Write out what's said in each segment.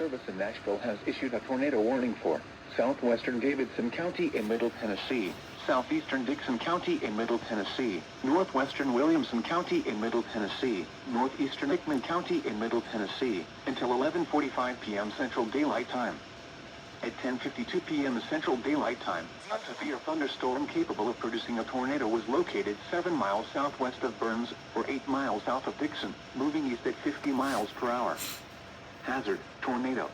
Service in Nashville has issued a tornado warning for southwestern Davidson County in Middle Tennessee, southeastern Dixon County in Middle Tennessee, northwestern Williamson County in Middle Tennessee, northeastern Hickman County in Middle Tennessee, until 11:45 p.m. Central Daylight Time. At 10:52 p.m. Central Daylight Time, a severe thunderstorm capable of producing a tornado was located 7 miles southwest of Burns, or 8 miles south of Dixon, moving east at 50 miles per hour. Hazard, tornado.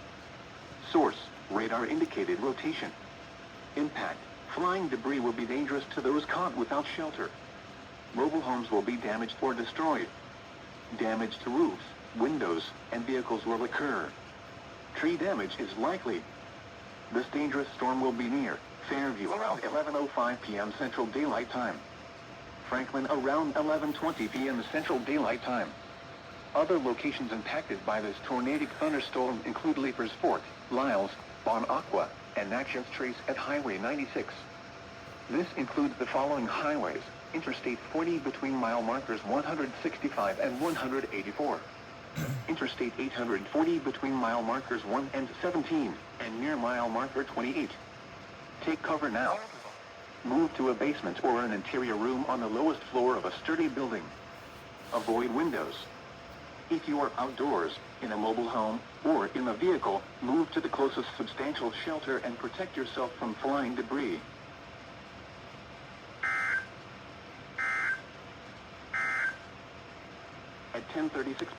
Source, radar indicated rotation. Impact, flying debris will be dangerous to those caught without shelter. Mobile homes will be damaged or destroyed. Damage to roofs, windows, and vehicles will occur. Tree damage is likely. This dangerous storm will be near Fairview around 11:05 p.m. Central Daylight Time. Franklin around 11:20 p.m. Central Daylight Time. Other locations impacted by this tornadic thunderstorm include Leapers Fort, Lyles, Bon Aqua, and Natchez Trace at Highway 96. This includes the following highways: Interstate 40 between mile markers 165 and 184. Interstate 840 between mile markers 1 and 17, and near mile marker 28. Take cover now. Move to a basement or an interior room on the lowest floor of a sturdy building. Avoid windows. If you are outdoors, in a mobile home, or in a vehicle, move to the closest substantial shelter and protect yourself from flying debris. At 10:36